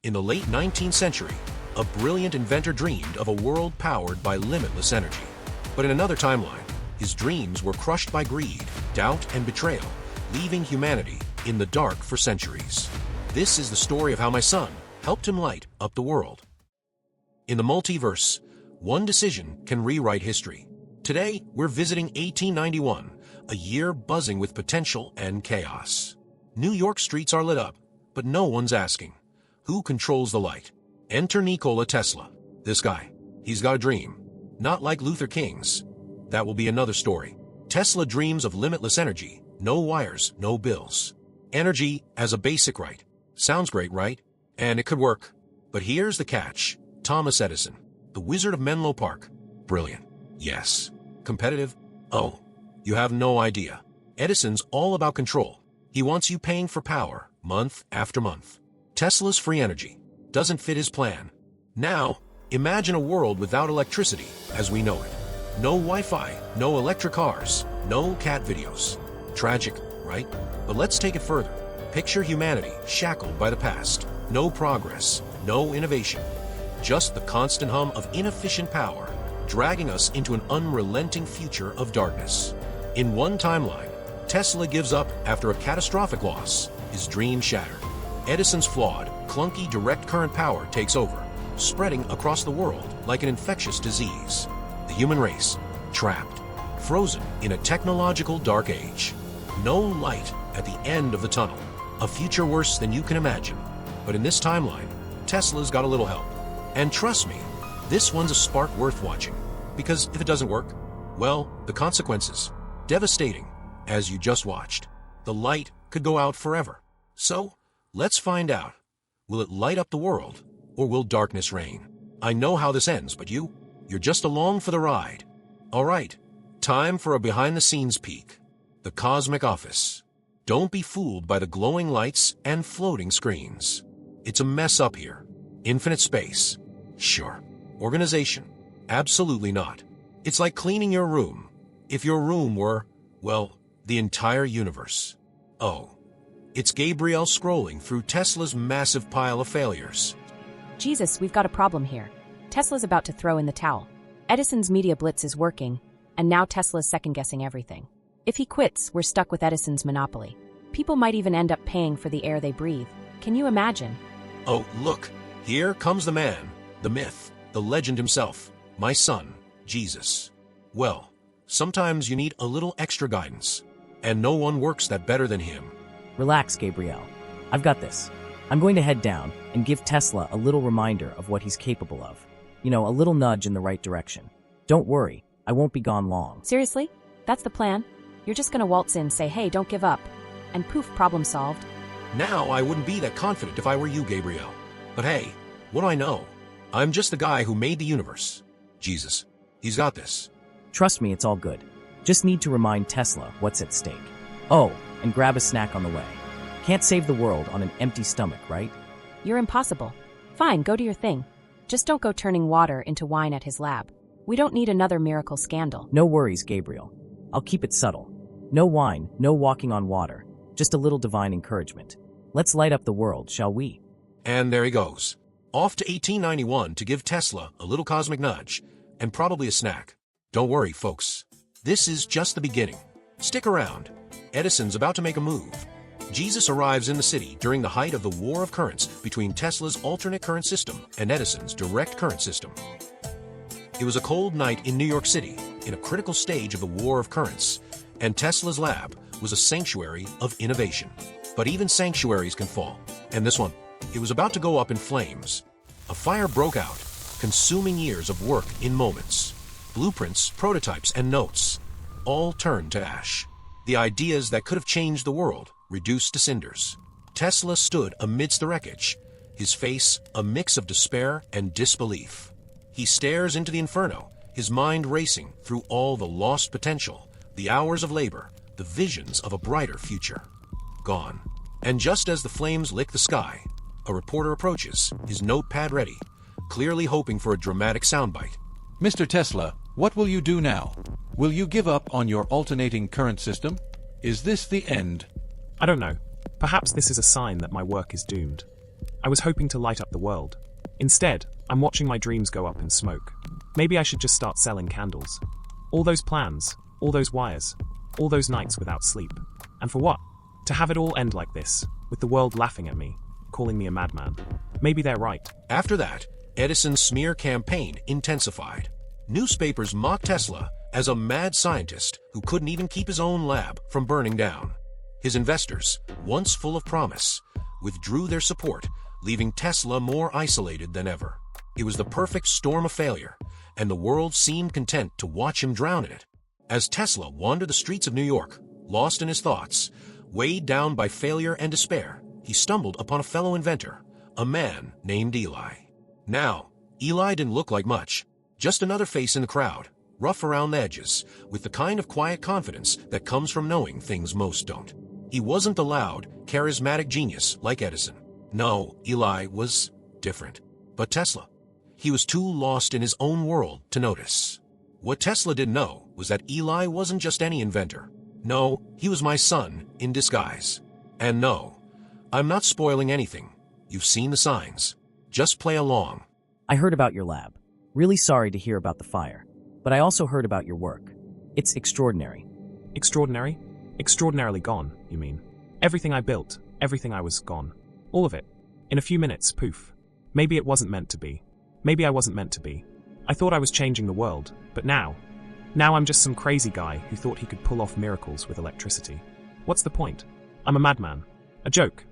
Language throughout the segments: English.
In the late 19th century, a brilliant inventor dreamed of a world powered by limitless energy. But in another timeline, his dreams were crushed by greed, doubt, and betrayal, leaving humanity in the dark for centuries. This is the story of how my son helped him light up the world. In the multiverse, one decision can rewrite history. Today, we're visiting 1891, a year buzzing with potential and chaos. New York streets are lit up, but no one's asking, who controls the light? Enter Nikola Tesla. This guy, he's got a dream. Not like Luther King's. That will be another story. Tesla dreams of limitless energy, no wires, no bills. Energy as a basic right. Sounds great, right? And it could work. But here's the catch. Thomas Edison, the Wizard of Menlo Park. Brilliant. Yes. Competitive? Oh, you have no idea. Edison's all about control. He wants you paying for power, month after month. Tesla's free energy doesn't fit his plan. Now, imagine a world without electricity as we know it. No Wi-Fi, no electric cars, no cat videos. Tragic, right? But let's take it further. Picture humanity shackled by the past. No progress, no innovation. Just the constant hum of inefficient power, dragging us into an unrelenting future of darkness. In one timeline, Tesla gives up after a catastrophic loss, his dream shattered. Edison's flawed, clunky direct current power takes over, spreading across the world like an infectious disease. The human race, trapped, frozen in a technological dark age. No light at the end of the tunnel, a future worse than you can imagine. But in this timeline, Tesla's got a little help. And trust me, this one's a spark worth watching. Because if it doesn't work, well, the consequences, devastating, as you just watched. The light could go out forever. So, let's find out. Will it light up the world, or will darkness reign? I know how this ends, but you're just along for the ride. All right, time for a behind-the-scenes peek. The Cosmic Office. Don't be fooled by the glowing lights and floating screens. It's a mess up here. Infinite space. Sure. Organization. Absolutely not. It's like cleaning your room. If your room were, well, the entire universe. Oh. It's Gabriel scrolling through Tesla's massive pile of failures. Jesus, we've got a problem here. Tesla's about to throw in the towel. Edison's media blitz is working, and now Tesla's second-guessing everything. If he quits, we're stuck with Edison's monopoly. People might even end up paying for the air they breathe. Can you imagine? Oh, look. Here comes the man, the myth, the legend himself, my son, Jesus. Well, sometimes you need a little extra guidance, and no one works that better than him. Relax, Gabriel. I've got this. I'm going to head down and give Tesla a little reminder of what he's capable of. A little nudge in the right direction. Don't worry, I won't be gone long. Seriously? That's the plan? You're just gonna waltz in, say, hey, don't give up, and poof, problem solved? Now I wouldn't be that confident if I were you, Gabriel. But hey, what do I know? I'm just the guy who made the universe. Jesus, he's got this. Trust me, it's all good. Just need to remind Tesla what's at stake. Oh, and grab a snack on the way. Can't save the world on an empty stomach, right? You're impossible. Fine, go do your thing. Just don't go turning water into wine at his lab. We don't need another miracle scandal. No worries, Gabriel. I'll keep it subtle. No wine, no walking on water. Just a little divine encouragement. Let's light up the world, shall we? And there he goes. Off to 1891 to give Tesla a little cosmic nudge, and probably a snack. Don't worry, folks. This is just the beginning. Stick around. Edison's about to make a move. Jesus arrives in the city during the height of the war of currents between Tesla's alternate current system and Edison's direct current system. It was a cold night in New York City, in a critical stage of the war of currents, and Tesla's lab was a sanctuary of innovation. But even sanctuaries can fall, and this one, it was about to go up in flames. A fire broke out, consuming years of work in moments. Blueprints, prototypes, and notes all turned to ash. The ideas that could have changed the world reduced to cinders. Tesla stood amidst the wreckage, his face a mix of despair and disbelief. He stares into the inferno, his mind racing through all the lost potential, the hours of labor, the visions of a brighter future. Gone. And just as the flames lick the sky, a reporter approaches, his notepad ready, clearly hoping for a dramatic soundbite. Mr. Tesla, what will you do now? Will you give up on your alternating current system? Is this the end? I don't know. Perhaps this is a sign that my work is doomed. I was hoping to light up the world. Instead, I'm watching my dreams go up in smoke. Maybe I should just start selling candles. All those plans, all those wires, all those nights without sleep. And for what? To have it all end like this, with the world laughing at me, calling me a madman. Maybe they're right. After that, Edison's smear campaign intensified. Newspapers mocked Tesla as a mad scientist who couldn't even keep his own lab from burning down. His investors, once full of promise, withdrew their support, leaving Tesla more isolated than ever. It was the perfect storm of failure, and the world seemed content to watch him drown in it. As Tesla wandered the streets of New York, lost in his thoughts, weighed down by failure and despair, he stumbled upon a fellow inventor, a man named Eli. Now, Eli didn't look like much, just another face in the crowd, rough around the edges, with the kind of quiet confidence that comes from knowing things most don't. He wasn't the loud, charismatic genius like Edison. No, Eli was different. But Tesla, he was too lost in his own world to notice. What Tesla didn't know was that Eli wasn't just any inventor. No, he was my son in disguise. And no, I'm not spoiling anything. You've seen the signs. Just play along. I heard about your lab. Really sorry to hear about the fire. But I also heard about your work. It's extraordinary. Extraordinary? Extraordinarily gone, you mean? Everything I built, everything I was gone. All of it. In a few minutes, poof. Maybe it wasn't meant to be. Maybe I wasn't meant to be. I thought I was changing the world, but now I'm just some crazy guy who thought he could pull off miracles with electricity. What's the point? I'm a madman. A joke.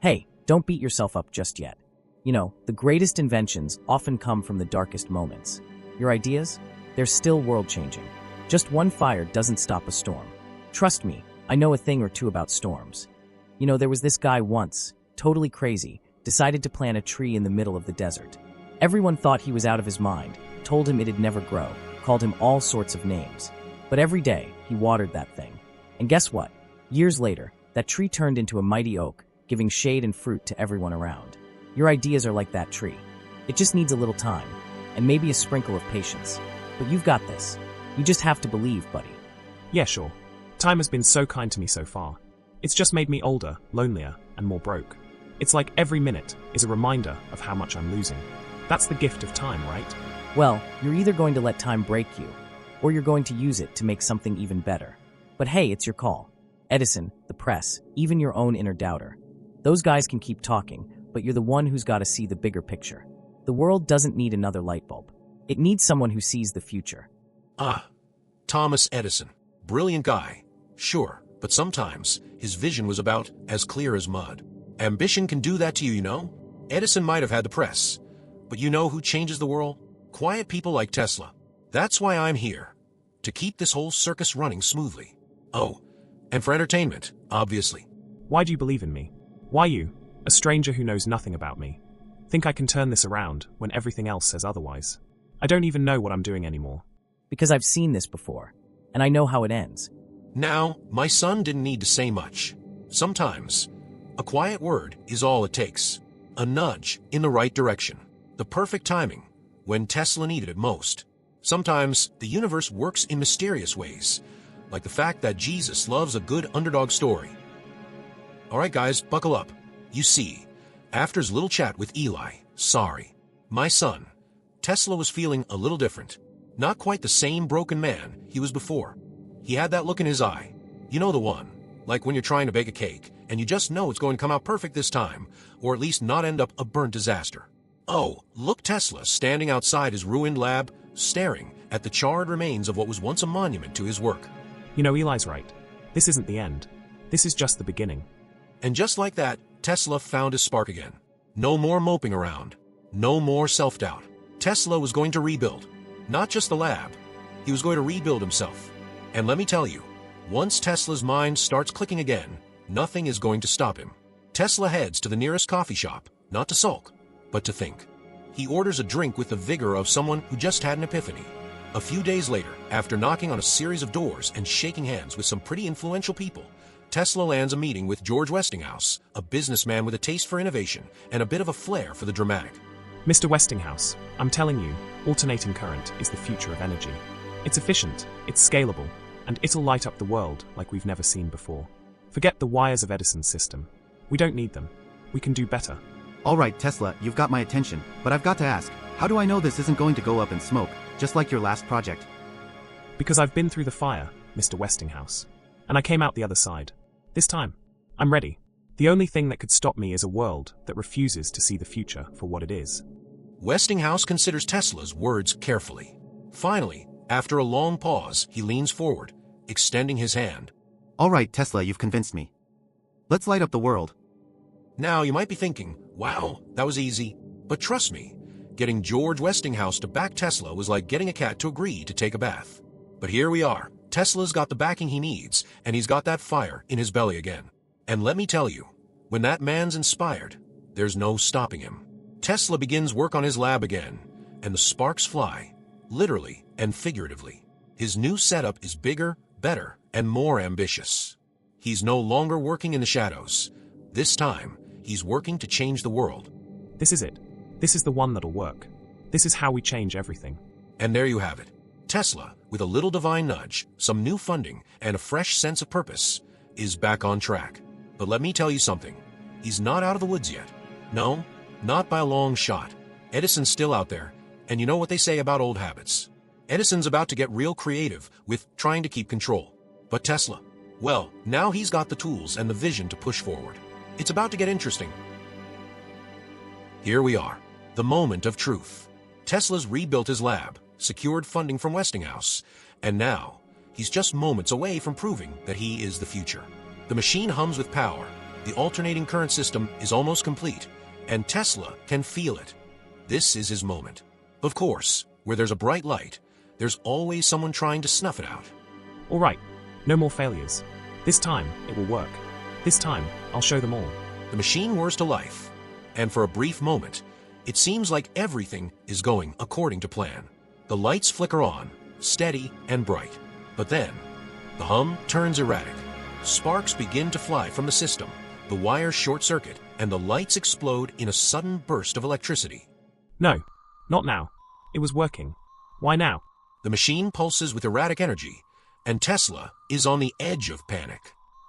Hey, don't beat yourself up just yet. You know, the greatest inventions often come from the darkest moments. Your ideas? They're still world-changing. Just one fire doesn't stop a storm. Trust me, I know a thing or two about storms. You know, there was this guy once, totally crazy, decided to plant a tree in the middle of the desert. Everyone thought he was out of his mind, told him it'd never grow, called him all sorts of names. But every day, he watered that thing. And guess what? Years later, that tree turned into a mighty oak, giving shade and fruit to everyone around. Your ideas are like that tree. It just needs a little time, and maybe a sprinkle of patience. But you've got this. You just have to believe, buddy. Yeah, sure. Time has been so kind to me so far. It's just made me older, lonelier, and more broke. It's like every minute is a reminder of how much I'm losing. That's the gift of time, right? Well, you're either going to let time break you, or you're going to use it to make something even better. But hey, it's your call. Edison, the press, even your own inner doubter. Those guys can keep talking, but you're the one who's got to see the bigger picture. The world doesn't need another light bulb. It needs someone who sees the future. Ah, Thomas Edison. Brilliant guy. Sure, but sometimes his vision was about as clear as mud. Ambition can do that to you, you know? Edison might have had the press, but you know who changes the world? Quiet people like Tesla. That's why I'm here. To keep this whole circus running smoothly. Oh, and for entertainment, obviously. Why do you believe in me? Why you, a stranger who knows nothing about me, think I can turn this around when everything else says otherwise? I don't even know what I'm doing anymore. Because I've seen this before, and I know how it ends. Now, my son didn't need to say much. Sometimes, a quiet word is all it takes. A nudge in the right direction. The perfect timing, when Tesla needed it most. Sometimes, the universe works in mysterious ways, like the fact that Jesus loves a good underdog story. Alright guys, buckle up. You see, after his little chat with Eli, my son, Tesla was feeling a little different. Not quite the same broken man he was before. He had that look in his eye. You know the one, like when you're trying to bake a cake, and you just know it's going to come out perfect this time, or at least not end up a burnt disaster. Oh, look Tesla standing outside his ruined lab, staring at the charred remains of what was once a monument to his work. You know, Eli's right. This isn't the end. This is just the beginning. And just like that, Tesla found his spark again. No more moping around. No more self-doubt. Tesla was going to rebuild. Not just the lab. He was going to rebuild himself. And let me tell you, once Tesla's mind starts clicking again, nothing is going to stop him. Tesla heads to the nearest coffee shop, not to sulk, but to think. He orders a drink with the vigor of someone who just had an epiphany. A few days later, after knocking on a series of doors and shaking hands with some pretty influential people, Tesla lands a meeting with George Westinghouse, a businessman with a taste for innovation and a bit of a flair for the dramatic. Mr. Westinghouse, I'm telling you, alternating current is the future of energy. It's efficient, it's scalable, and it'll light up the world like we've never seen before. Forget the wires of Edison's system. We don't need them. We can do better. Alright Tesla, you've got my attention, but I've got to ask, how do I know this isn't going to go up in smoke, just like your last project? Because I've been through the fire, Mr. Westinghouse. And I came out the other side. This time, I'm ready. The only thing that could stop me is a world that refuses to see the future for what it is. Westinghouse considers Tesla's words carefully. Finally, after a long pause, he leans forward, extending his hand. Alright Tesla, you've convinced me. Let's light up the world. Now, you might be thinking, wow, that was easy. But trust me, getting George Westinghouse to back Tesla was like getting a cat to agree to take a bath. But here we are. Tesla's got the backing he needs, and he's got that fire in his belly again. And let me tell you, when that man's inspired, there's no stopping him. Tesla begins work on his lab again, and the sparks fly, literally and figuratively. His new setup is bigger, better, and more ambitious. He's no longer working in the shadows. This time, he's working to change the world. This is it. This is the one that'll work. This is how we change everything. And there you have it. Tesla, with a little divine nudge, some new funding, and a fresh sense of purpose, is back on track. But let me tell you something. He's not out of the woods yet. No, not by a long shot. Edison's still out there, and you know what they say about old habits. Edison's about to get real creative with trying to keep control. But Tesla, well, now he's got the tools and the vision to push forward. It's about to get interesting. Here we are, the moment of truth. Tesla's rebuilt his lab, secured funding from Westinghouse, and now he's just moments away from proving that he is the future. The machine hums with power, the alternating current system is almost complete, and Tesla can feel it. This is his moment. Of course, where there's a bright light, there's always someone trying to snuff it out. All right, no more failures. This time, it will work. This time, I'll show them all. The machine whirs to life, and for a brief moment, it seems like everything is going according to plan. The lights flicker on, steady and bright. But then, the hum turns erratic. Sparks begin to fly from the system, the wires short-circuit, and the lights explode in a sudden burst of electricity. No, not now. It was working. Why now? The machine pulses with erratic energy, and Tesla is on the edge of panic.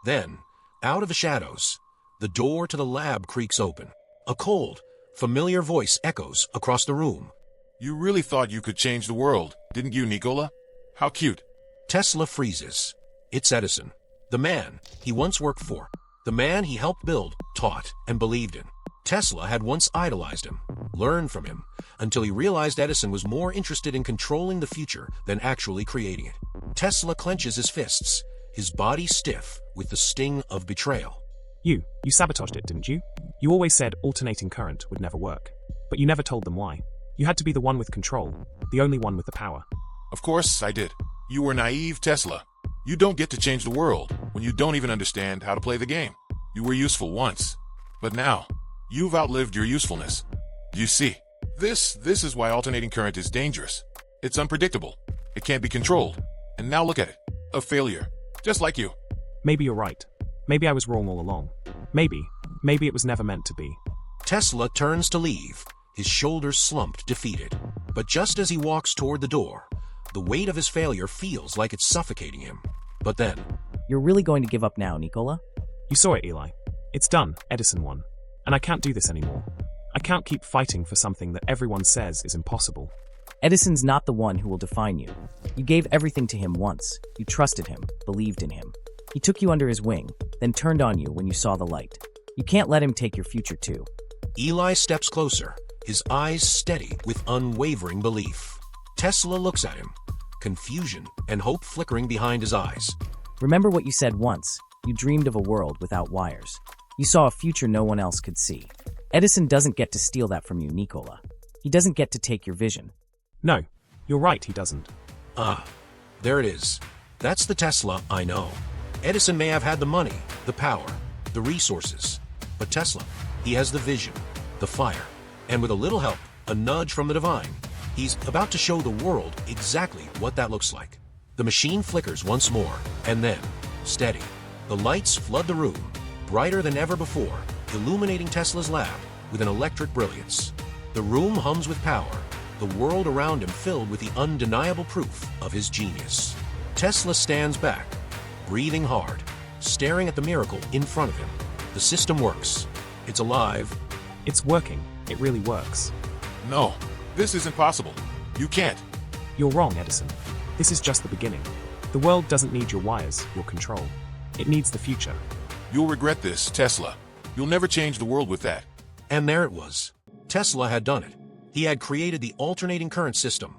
Then, out of the shadows, the door to the lab creaks open. A cold, familiar voice echoes across the room. You really thought you could change the world, didn't you, Nikola? How cute. Tesla freezes. It's Edison, the man he once worked for, the man he helped build, taught, and believed in. Tesla had once idolized him, learned from him, until he realized Edison was more interested in controlling the future than actually creating it. Tesla clenches his fists, his body stiff with the sting of betrayal. You sabotaged it, didn't you? You always said alternating current would never work. But you never told them why. You had to be the one with control, the only one with the power. Of course I did. You were naive, Tesla. You don't get to change the world when you don't even understand how to play the game. You were useful once, but now, you've outlived your usefulness. You see, this is why alternating current is dangerous. It's unpredictable. It can't be controlled. And now look at it. A failure. Just like you. Maybe you're right. Maybe I was wrong all along. Maybe it was never meant to be. Tesla turns to leave, his shoulders slumped, defeated. But just as he walks toward the door, the weight of his failure feels like it's suffocating him. But then, You're really going to give up now, Nikola? You saw it, Eli. It's done, Edison won. And I can't do this anymore. I can't keep fighting for something that everyone says is impossible. Edison's not the one who will define you. You gave everything to him once. You trusted him, believed in him. He took you under his wing, then turned on you when you saw the light. You can't let him take your future too. Eli steps closer, his eyes steady with unwavering belief. Tesla looks at him, confusion and hope flickering behind his eyes. Remember what you said once. You dreamed of a world without wires. You saw a future no one else could see. Edison doesn't get to steal that from you, Nikola. He doesn't get to take your vision. No, you're right, he doesn't. Ah, there it is. That's the Tesla I know. Edison may have had the money, the power, the resources, but Tesla, he has the vision, the fire, and with a little help, a nudge from the divine, he's about to show the world exactly what that looks like. The machine flickers once more, and then, steady, the lights flood the room, brighter than ever before, illuminating Tesla's lab with an electric brilliance. The room hums with power, the world around him filled with the undeniable proof of his genius. Tesla stands back, breathing hard, staring at the miracle in front of him. The system works. It's alive, It's working. It really works. No, this isn't possible. You can't. You're wrong, Edison. This is just the beginning. The world doesn't need your wires, your control. It needs the future. You'll regret this, Tesla. You'll never change the world with that. And there it was. Tesla had done it. He had created the alternating current system,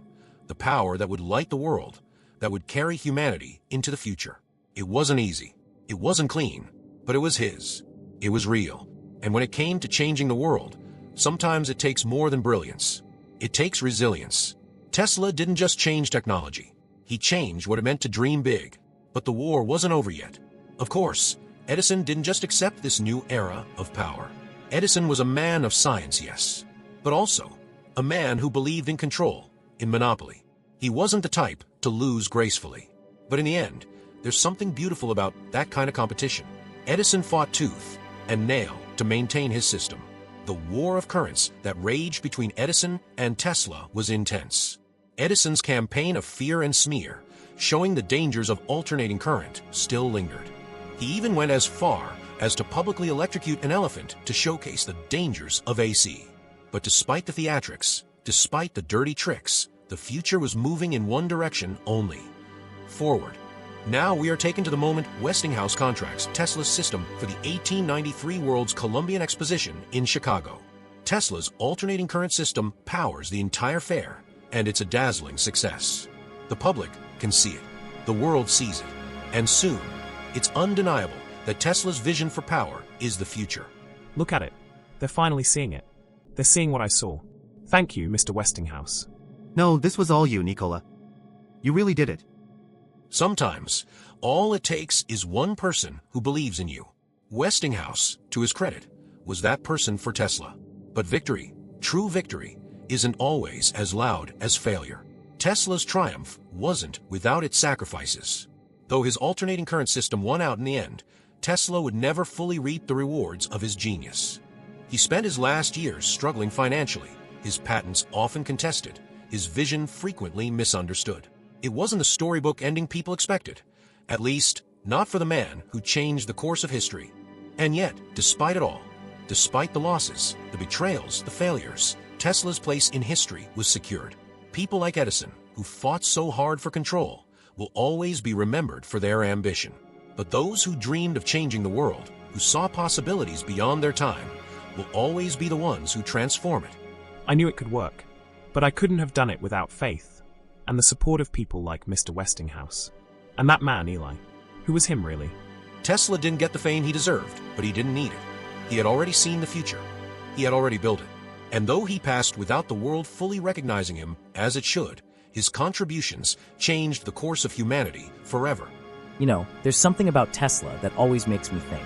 the power that would light the world, that would carry humanity into the future. It wasn't easy. It wasn't clean, but it was his. It was real. And when it came to changing the world, sometimes it takes more than brilliance. It takes resilience. Tesla didn't just change technology. He changed what it meant to dream big. But the war wasn't over yet. Of course, Edison didn't just accept this new era of power. Edison was a man of science, yes, but also a man who believed in control, in monopoly. He wasn't the type to lose gracefully. But in the end, there's something beautiful about that kind of competition. Edison fought tooth and nail to maintain his system. The war of currents that raged between Edison and Tesla was intense. Edison's campaign of fear and smear, showing the dangers of alternating current, still lingered. He even went as far as to publicly electrocute an elephant to showcase the dangers of AC. But despite the theatrics, despite the dirty tricks, the future was moving in one direction only: forward. Now we are taken to the moment Westinghouse contracts Tesla's system for the 1893 World's Columbian Exposition in Chicago. Tesla's alternating current system powers the entire fair, and it's a dazzling success. The public can see it. The world sees it. And soon, it's undeniable that Tesla's vision for power is the future. Look at it. They're finally seeing it. They're seeing what I saw. Thank you, Mr. Westinghouse. No, this was all you, Nikola. You really did it. Sometimes, all it takes is one person who believes in you. Westinghouse, to his credit, was that person for Tesla. But victory, true victory, isn't always as loud as failure. Tesla's triumph wasn't without its sacrifices. Though his alternating current system won out in the end, Tesla would never fully reap the rewards of his genius. He spent his last years struggling financially, his patents often contested, his vision frequently misunderstood. It wasn't the storybook ending people expected, at least not for the man who changed the course of history. And yet, despite it all, despite the losses, the betrayals, the failures, Tesla's place in history was secured. People like Edison, who fought so hard for control, will always be remembered for their ambition. But those who dreamed of changing the world, who saw possibilities beyond their time, will always be the ones who transform it. I knew it could work, but I couldn't have done it without faith and the support of people like Mr. Westinghouse. And that man, Eli. Who was him, really? Tesla didn't get the fame he deserved, but he didn't need it. He had already seen the future. He had already built it. And though he passed without the world fully recognizing him, as it should, his contributions changed the course of humanity forever. You know, there's something about Tesla that always makes me think.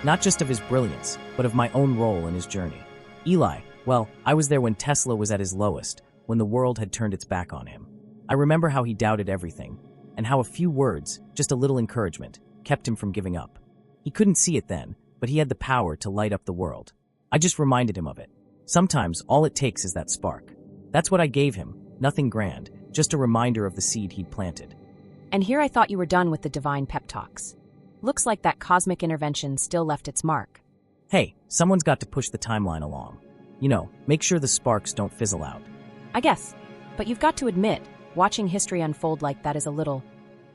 Not just of his brilliance, but of my own role in his journey. Eli, well, I was there when Tesla was at his lowest, when the world had turned its back on him. I remember how he doubted everything, and how a few words, just a little encouragement, kept him from giving up. He couldn't see it then, but he had the power to light up the world. I just reminded him of it. Sometimes all it takes is that spark. That's what I gave him, nothing grand, just a reminder of the seed he'd planted. And here I thought you were done with the divine pep talks. Looks like that cosmic intervention still left its mark. Hey, someone's got to push the timeline along. You know, make sure the sparks don't fizzle out. I guess. But you've got to admit, watching history unfold like that is a little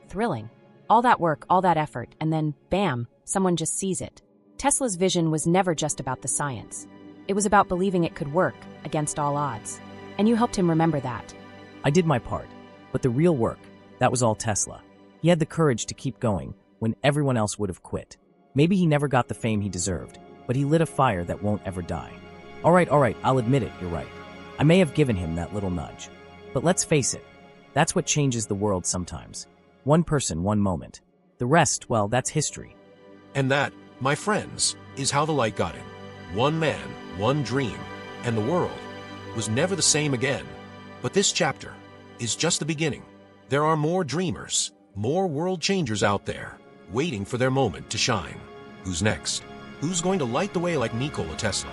thrilling. All that work, all that effort, and then, bam, someone just sees it. Tesla's vision was never just about the science. It was about believing it could work against all odds. And you helped him remember that. I did my part, but the real work, that was all Tesla. He had the courage to keep going when everyone else would have quit. Maybe he never got the fame he deserved, but he lit a fire that won't ever die. All right, I'll admit it, you're right. I may have given him that little nudge. But let's face it, that's what changes the world sometimes. One person, one moment. The rest, well, that's history. And that, my friends, is how the light got in. One man, one dream, and the world was never the same again. But this chapter is just the beginning. There are more dreamers, more world changers out there, waiting for their moment to shine. Who's next? Who's going to light the way like Nikola Tesla?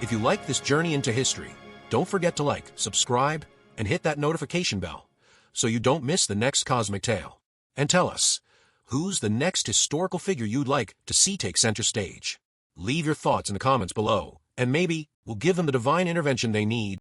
If you like this journey into history, don't forget to like, subscribe, and hit that notification bell so you don't miss the next cosmic tale. And tell us, who's the next historical figure you'd like to see take center stage? Leave your thoughts in the comments below, and maybe will give them the divine intervention they need